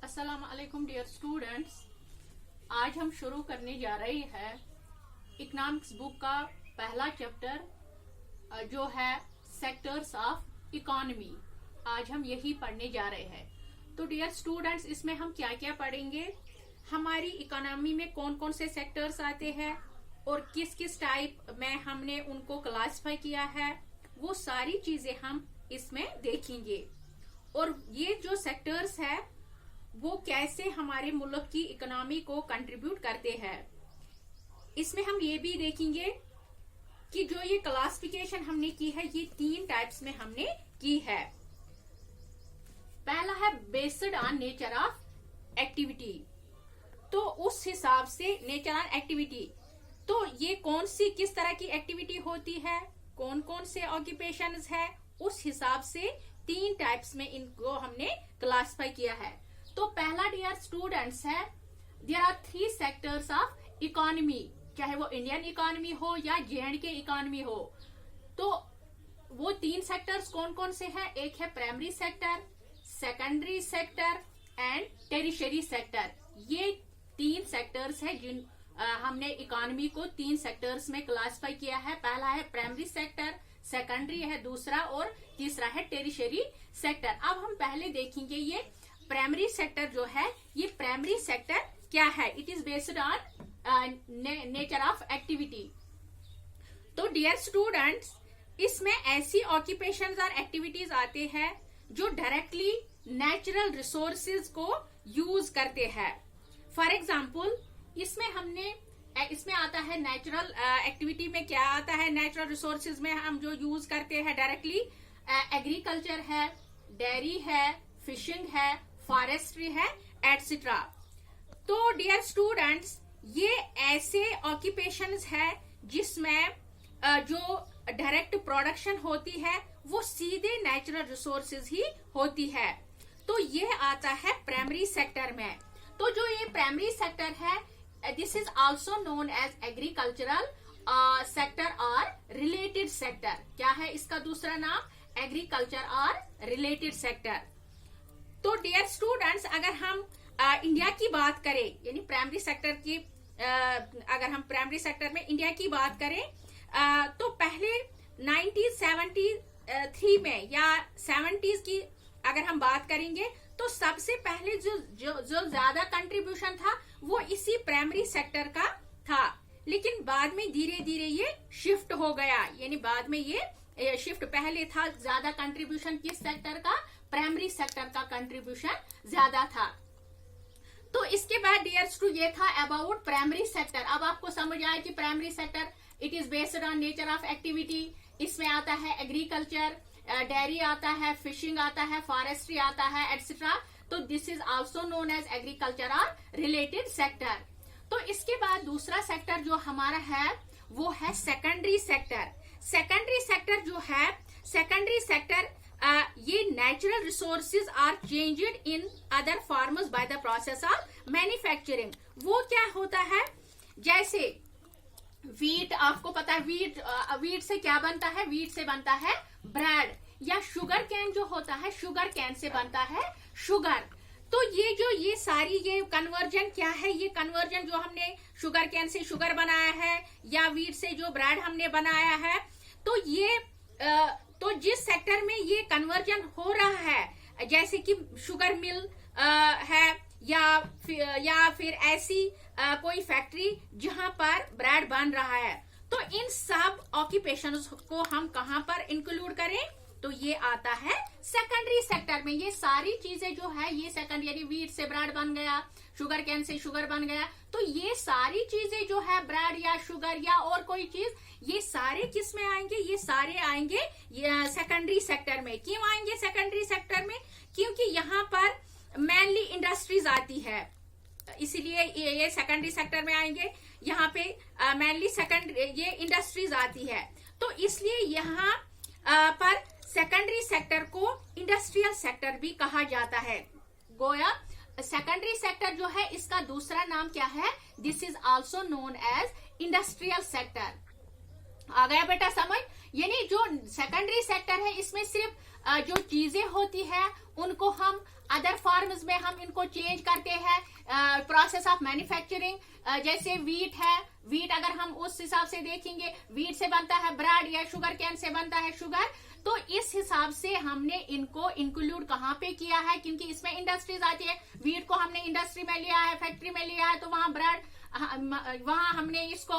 अस्सलाम वालेकुम dear students. आज हम शुरू करने जा रहे हैं इकोनॉमिक्स बुक का पहला चैप्टर जो है सेक्टर्स ऑफ इकोनॉमी। आज हम यही पढ़ने जा रहे हैं। तो डियर स्टूडेंट्स, इसमें हम क्या क्या पढ़ेंगे, हमारी इकोनॉमी में कौन कौन से सेक्टर्स आते हैं और किस किस टाइप में हमने उनको क्लासिफाई किया है, वो सारी चीजें हम इसमें देखेंगे। और ये जो सेक्टर्स है वो कैसे हमारे मुल्क की इकोनॉमी को कंट्रीब्यूट करते हैं। इसमें हम ये भी देखेंगे कि जो ये क्लासिफिकेशन हमने की है ये 3 टाइप्स में हमने की है। पहला है based on nature of activity. तो उस हिसाब से नेचर ऑन एक्टिविटी, तो ये कौन सी किस तरह की एक्टिविटी होती है, कौन कौन से ऑक्यूपेशंस है, उस हिसाब से 3 टाइप्स में इनको हमने क्लासिफाई किया है। तो पहला डियर स्टूडेंट्स है, there are 3 sectors of economy, चाहे वो इंडियन इकोनॉमी हो या J&K इकोनॉमी हो। तो वो 3 सेक्टर्स कौन कौन से हैं? एक है primary sector, secondary sector and tertiary sector. ये 3 सेक्टर्स है जिन हमने इकोनॉमी को 3 सेक्टर्स में क्लासिफाई किया है। पहला है प्राइमरी सेक्टर, सेकेंडरी है दूसरा, और तीसरा है टेरिशरी सेक्टर। अब हम पहले देखेंगे ये प्राइमरी सेक्टर जो है, ये प्राइमरी सेक्टर क्या है। It is based on nature of activity. तो डियर स्टूडेंट्स, इसमें ऐसी ऑक्यूपेशंस और एक्टिविटीज आते हैं जो डायरेक्टली नेचुरल रिसोर्सेज को यूज करते हैं। फॉर एग्जाम्पल, इसमें आता है नेचुरल एक्टिविटी में क्या आता है, नेचुरल रिसोर्सेज में हम जो यूज करते हैं डायरेक्टली, एग्रीकल्चर है, डेयरी है, फिशिंग है, फॉरेस्ट्री है, एटसेट्रा। तो डियर स्टूडेंट्स, ये ऐसे ऑक्यूपेशंस है जिसमें जो डायरेक्ट प्रोडक्शन होती है वो सीधे नेचुरल रिसोर्सेज ही होती है। तो ये आता है प्राइमरी सेक्टर में। तो जो ये प्राइमरी सेक्टर है, this is also known as agricultural sector और रिलेटेड सेक्टर। क्या है इसका दूसरा नाम? एग्रीकल्चर और रिलेटेड सेक्टर। तो डियर स्टूडेंट्स, अगर हम इंडिया की बात करें, यानी प्राइमरी सेक्टर की, अगर हम प्राइमरी सेक्टर में इंडिया की बात करें, तो पहले 1973 में या 70s की अगर हम बात करेंगे, तो सबसे पहले जो ज्यादा कंट्रीब्यूशन था वो इसी प्राइमरी सेक्टर का था। लेकिन बाद में धीरे धीरे ये शिफ्ट हो गया, यानी बाद में ये शिफ्ट, पहले था ज्यादा कंट्रीब्यूशन किस सेक्टर का, प्राइमरी सेक्टर का कंट्रीब्यूशन ज्यादा था। तो इसके बाद डियर स्टूडेंट, ये था अबाउट प्राइमरी सेक्टर। अब आपको समझ आया कि primary sector it is based on nature of activity. इसमें आता है एग्रीकल्चर, डेयरी आता है, फिशिंग आता है, फॉरेस्ट्री आता है, एटसेट्रा। तो this is also known as agriculture और रिलेटेड सेक्टर। तो इसके बाद दूसरा सेक्टर जो हमारा है वो है सेकेंडरी सेक्टर। सेकेंडरी सेक्टर जो है, सेकेंडरी सेक्टर ये natural resources are changed in other forms by the process of manufacturing. वो क्या होता है, जैसे वीट, आपको पता है वीट से क्या बनता है, वीट से बनता है ब्रेड, या शुगर कैन जो होता है, शुगर कैन से बनता है शुगर। तो ये सारी ये कन्वर्जन क्या है, ये कन्वर्जन जो हमने शुगर कैन से शुगर बनाया है या वीट से जो ब्रेड हमने बनाया है, तो ये तो जिस सेक्टर में ये कन्वर्जन हो रहा है, जैसे कि शुगर मिल है या फिर ऐसी कोई फैक्ट्री जहां पर ब्रेड बन रहा है, तो इन सब ऑक्यूपेशंस को हम कहां पर इंक्लूड करें, तो ये आता है सेकेंडरी सेक्टर में। ये सारी चीजें जो है ये सेकेंडरी, यानी वीट से ब्रेड बन गया, शुगर कैन से शुगर बन गया, तो ये सारी चीजें जो है ब्रेड या शुगर या और कोई चीज, ये सारे किस में आएंगे, ये सारे आएंगे सेकेंडरी सेक्टर में। क्यों आएंगे सेकेंडरी सेक्टर में? क्योंकि यहाँ पर मेनली इंडस्ट्रीज आती है, इसीलिए ये सेकेंडरी सेक्टर में आएंगे। यहाँ पे मेनली ये इंडस्ट्रीज आती है, तो इसलिए यहाँ पर सेकेंडरी सेक्टर को इंडस्ट्रियल सेक्टर भी कहा जाता है। गोया सेकेंडरी सेक्टर जो है इसका दूसरा नाम क्या है, this is also known as industrial sector. आ गया बेटा समझ? यानी जो सेकेंडरी सेक्टर है इसमें सिर्फ जो चीजें होती है उनको हम अदर फॉर्म्स में हम इनको चेंज करते हैं, प्रोसेस ऑफ मैन्युफैक्चरिंग। जैसे वीट है, वीट अगर हम उस हिसाब से देखेंगे, वीट से बनता है ब्रेड या शुगर कैन से बनता है शुगर। तो इस हिसाब से हमने इनको इंक्लूड कहाँ पे किया है, क्योंकि इसमें इंडस्ट्रीज आती है। वीट को हमने इंडस्ट्री में लिया है, फैक्ट्री में लिया है, तो वहां ब्रेड, वहां हमने इसको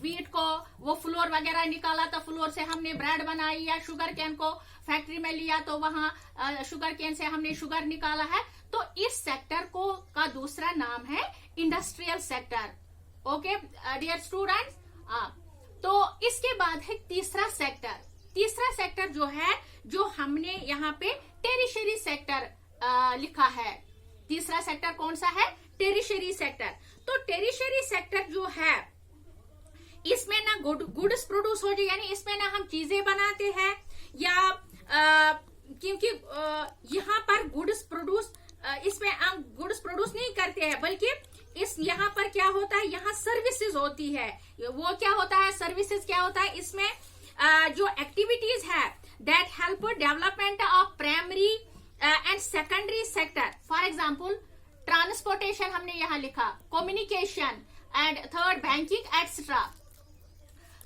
वीट को वो फ्लोर वगैरह निकाला, तो फ्लोर से हमने ब्रेड बनाई। या शुगर कैन को फैक्ट्री में लिया तो वहां शुगर कैन से हमने शुगर निकाला है। तो इस सेक्टर को का दूसरा नाम है industrial sector. Okay dear students. तो इसके बाद है तीसरा सेक्टर। तीसरा सेक्टर जो है, जो हमने यहाँ पे टेरिशरी सेक्टर लिखा है। तीसरा सेक्टर कौन सा है? Tertiary sector. तो टेरिशरी सेक्टर जो है, इसमें ना गुड्स प्रोड्यूस हो जाए, यानी इसमें ना हम चीजें बनाते हैं या क्योंकि यहाँ पर गुड्स प्रोड्यूस, इसमें हम गुड्स प्रोड्यूस नहीं करते हैं, बल्कि इस यहाँ पर क्या होता है, यहाँ सर्विसेज होती है। वो क्या होता है, सर्विसेज क्या होता है, इसमें जो एक्टिविटीज है that help development of primary and secondary sector. For example transportation हमने यहाँ लिखा, communication and third banking etcetera.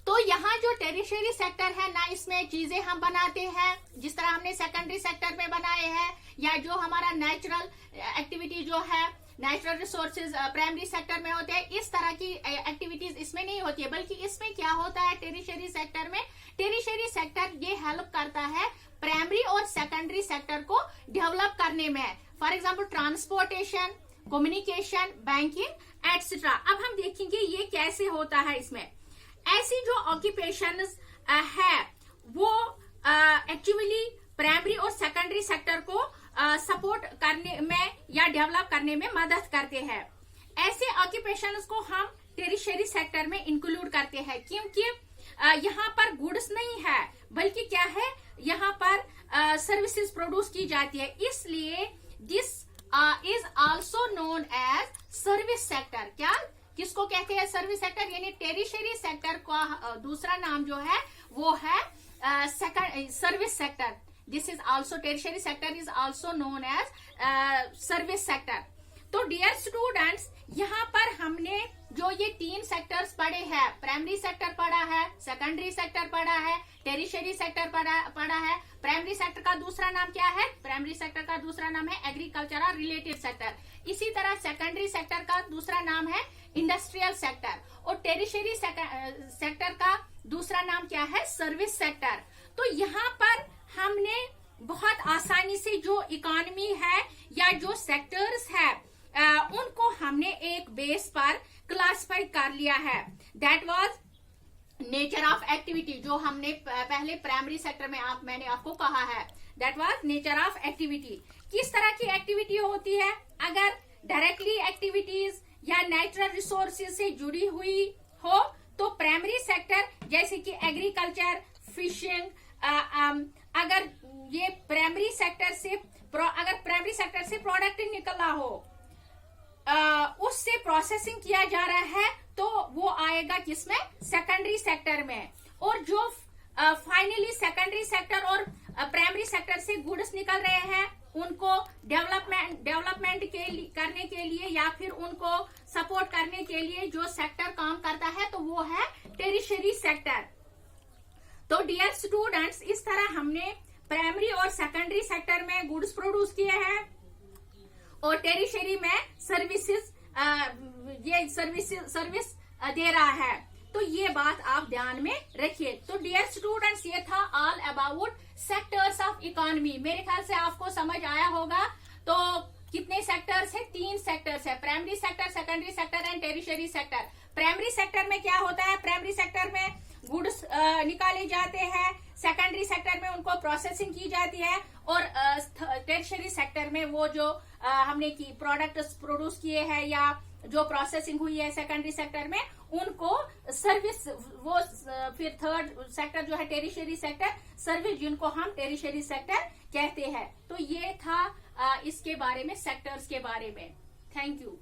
तो यहाँ जो टेरिशरी सेक्टर है ना, इसमें चीजें हम बनाते हैं जिस तरह हमने सेकेंडरी सेक्टर में बनाए हैं, या जो हमारा नेचुरल एक्टिविटी जो है, नेचुरल रिसोर्सेज प्राइमरी सेक्टर में होते हैं, इस तरह की एक्टिविटीज इसमें नहीं होती है। बल्कि इसमें क्या होता है, टेरिशरी सेक्टर में, टेरिशरी सेक्टर ये हेल्प करता है प्राइमरी और सेकेंडरी सेक्टर को डेवलप करने में। For example transportation, communication, banking etcetera. अब हम देखेंगे ये कैसे होता है। इसमें ऐसी जो ऑक्यूपेशन है वो एक्चुअली प्राइमरी और सेकेंडरी सेक्टर को सपोर्ट करने में या डेवलप करने में मदद करते हैं। ऐसे ऑक्यूपेशंस को हम टेरिशरी सेक्टर में इंक्लूड करते हैं, क्योंकि यहाँ पर गुड्स नहीं है, बल्कि क्या है, यहाँ पर सर्विसेज प्रोड्यूस की जाती है। इसलिए this is also known as service sector. क्या, किसको कहते हैं सर्विस सेक्टर? यानी टेरिशरी सेक्टर का दूसरा नाम जो है वो है service sector. This is also, tertiary sector is also known as service sector. तो डियर स्टूडेंट्स, यहाँ पर हमने जो ये तीन सेक्टर्स पढ़े हैं, प्राइमरी सेक्टर पढ़ा है, सेकेंडरी सेक्टर पढ़ा है, टेरिशरी सेक्टर पढ़ा है। प्राइमरी सेक्टर का दूसरा नाम क्या है? प्राइमरी सेक्टर का दूसरा नाम है एग्रीकल्चरल रिलेटेड सेक्टर। इसी तरह सेकेंडरी सेक्टर का दूसरा नाम है इंडस्ट्रियल सेक्टर, और टेरिशरी सेक्टर का दूसरा नाम क्या है? Service sector. तो यहाँ पर हमने बहुत आसानी से जो इकोनॉमी है या जो सेक्टर्स है उनको हमने एक बेस पर क्लासिफाई कर लिया है। That was nature of activity, जो हमने पहले प्राइमरी सेक्टर में मैंने आपको कहा है। That was nature of activity. किस तरह की एक्टिविटी होती है? अगर डायरेक्टली एक्टिविटीज या नेचुरल रिसोर्सेज से जुड़ी हुई हो तो प्राइमरी सेक्टर, जैसे कि एग्रीकल्चर, फिशिंग, अगर ये प्राइमरी सेक्टर से, अगर प्राइमरी सेक्टर से प्रोडक्ट निकला हो, उससे प्रोसेसिंग किया जा रहा है, तो वो आएगा किसमें? सेकेंडरी सेक्टर में। और जो फाइनली सेकेंडरी सेक्टर और प्राइमरी सेक्टर से गुड्स निकल रहे हैं, उनको डेवलपमेंट करने के लिए या फिर उनको सपोर्ट करने के लिए जो सेक्टर काम करता है, तो वो है टेरिशरी सेक्टर। तो डियर स्टूडेंट्स, इस तरह हमने प्राइमरी और सेकेंडरी सेक्टर में गुड्स प्रोड्यूस किए हैं और टेरिशरी में सर्विसेज, ये सर्विस दे रहा है। तो ये बात आप ध्यान में रखिए। तो डियर स्टूडेंट्स, ये था all about sectors of economy. मेरे ख्याल से आपको समझ आया होगा। तो कितने सेक्टर्स है? 3 सेक्टर्स है, primary sector, secondary sector and tertiary sector. Primary sector में क्या होता है? प्राइमरी सेक्टर में गुड्स निकाले जाते हैं, सेकेंडरी सेक्टर में उनको प्रोसेसिंग की जाती है, और टेरिशरी सेक्टर में वो जो हमने की प्रोडक्ट्स प्रोड्यूस किए हैं या जो प्रोसेसिंग हुई है सेकेंडरी सेक्टर में, उनको सर्विस, वो फिर थर्ड सेक्टर जो है टेरिशरी सेक्टर, सर्विस, जिनको हम टेरिशरी सेक्टर कहते हैं। तो ये था इसके बारे में, सेक्टर्स के बारे में। Thank you.